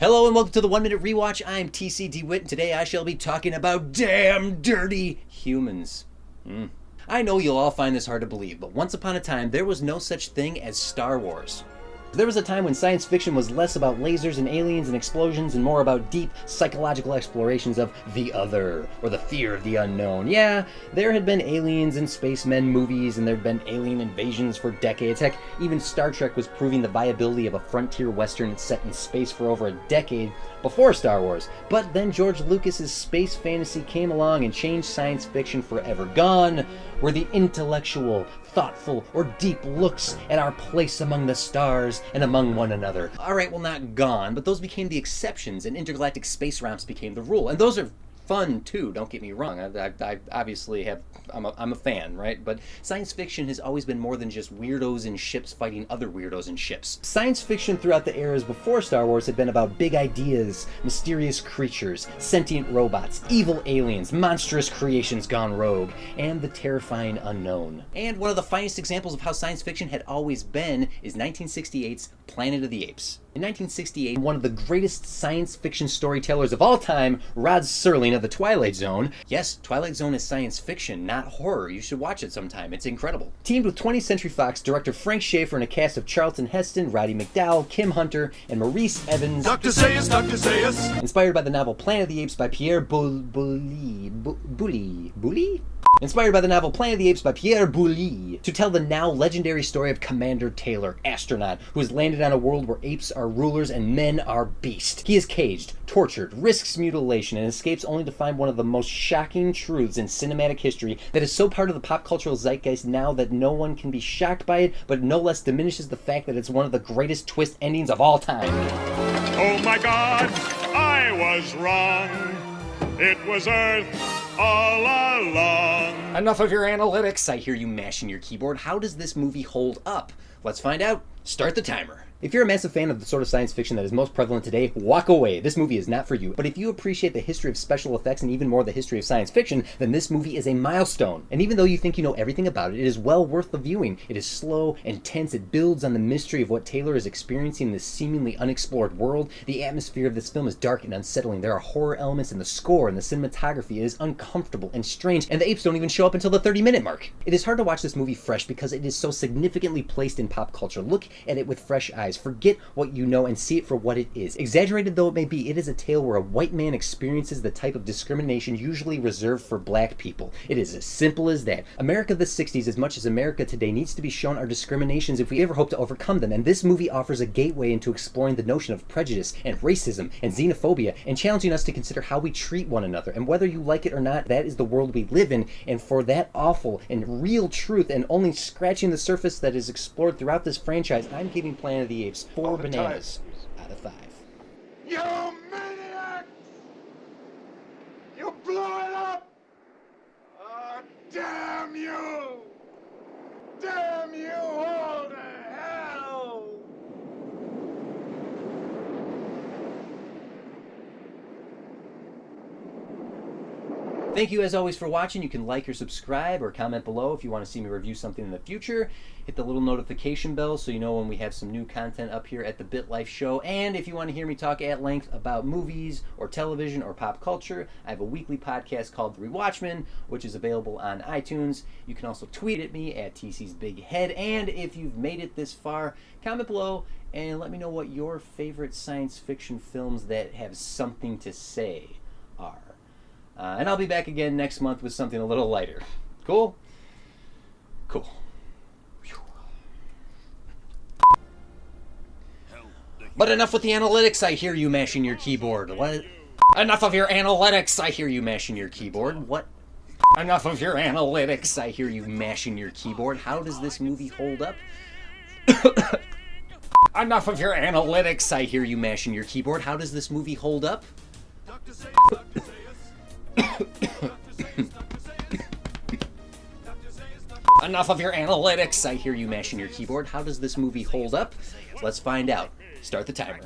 Hello and welcome to the 1 Minute Rewatch. I'm TC DeWitt and today I shall be talking about damn dirty humans. I know you'll all find this hard to believe, but once upon a time there was no such thing as Star Wars. There was a time when science fiction was less about lasers and aliens and explosions and more about deep psychological explorations of the other, or the fear of the unknown. Yeah, there had been aliens and spacemen movies and there had been alien invasions for decades. Heck, even Star Trek was proving the viability of a frontier western set in space for over a decade before Star Wars. But then George Lucas's space fantasy came along and changed science fiction forever. Gone were the intellectual, thoughtful, or deep looks at our place among the stars and among one another. Alright, well, not gone, but those became the exceptions and intergalactic space romps became the rule. And those are fun too, don't get me wrong. I obviously have, I'm a fan, right? But science fiction has always been more than just weirdos in ships fighting other weirdos in ships. Science fiction throughout the eras before Star Wars had been about big ideas, mysterious creatures, sentient robots, evil aliens, monstrous creations gone rogue, and the terrifying unknown. And one of the finest examples of how science fiction had always been is 1968's Planet of the Apes. In 1968, one of the greatest science fiction storytellers of all time, Rod Serling of the Twilight Zone. Yes, Twilight Zone is science fiction, not horror. You should watch it sometime. It's incredible. Teamed with 20th Century Fox director Frank Schaefer and a cast of Charlton Heston, Roddy McDowall, Kim Hunter, and Maurice Evans. Dr. Zaius, Dr. Zaius! Inspired by the novel Planet of the Apes by Pierre Boulle? Inspired by the novel Planet of the Apes by Pierre Boulle, to tell the now legendary story of Commander Taylor, astronaut, who has landed on a world where apes are rulers and men are beasts. He is caged, tortured, risks mutilation, and escapes only to find one of the most shocking truths in cinematic history that is so part of the pop cultural zeitgeist now that no one can be shocked by it, but no less diminishes the fact that it's one of the greatest twist endings of all time. Oh my God, I was wrong. It was Earth all along. Enough of your analytics, I hear you mashing your keyboard. How does this movie hold up? Let's find out. Start the timer. If you're a massive fan of the sort of science fiction that is most prevalent today, walk away. This movie is not for you. But if you appreciate the history of special effects and even more the history of science fiction, then this movie is a milestone. And even though you think you know everything about it, it is well worth the viewing. It is slow and tense. It builds on the mystery of what Taylor is experiencing in this seemingly unexplored world. The atmosphere of this film is dark and unsettling. There are horror elements in the score and the cinematography. It is uncomfortable and strange, and the apes don't even show up until the 30-minute mark. It is hard to watch this movie fresh because it is so significantly placed in pop culture. Look at it with fresh eyes. Forget what you know and see it for what it is. Exaggerated though it may be, it is a tale where a white man experiences the type of discrimination usually reserved for black people. It is as simple as that. America of the 60s, as much as America today, needs to be shown our discriminations if we ever hope to overcome them, and this movie offers a gateway into exploring the notion of prejudice and racism and xenophobia and challenging us to consider how we treat one another. And whether you like it or not, that is the world we live in, and for that awful and real truth and only scratching the surface that is explored throughout this franchise, I'm giving Planet of the Apes 4 bananas out of 5. You maniacs! You blew it up! Oh, damn you! Damn you all to hell! Thank you as always for watching. You can like or subscribe or comment below if you want to see me review something in the future. Hit the little notification bell so you know when we have some new content up here at the Bit Life Show. And if you want to hear me talk at length about movies or television or pop culture, I have a weekly podcast called The Rewatchman, which is available on iTunes. You can also tweet at me at TC's Big Head. And if you've made it this far, comment below and let me know what your favorite science fiction films that have something to say are. And I'll be back again next month with something a little lighter. Cool? Cool. But enough with the analytics, I hear you mashing your keyboard. What? Enough of your analytics, I hear you mashing your keyboard. What? Enough of your analytics, I hear you mashing your keyboard. How does this movie hold up? Enough of your analytics, I hear you mashing your keyboard. How does this movie hold up? Enough of your analytics, I hear you mashing your keyboard. How does this movie hold up? Let's find out. Start the timer.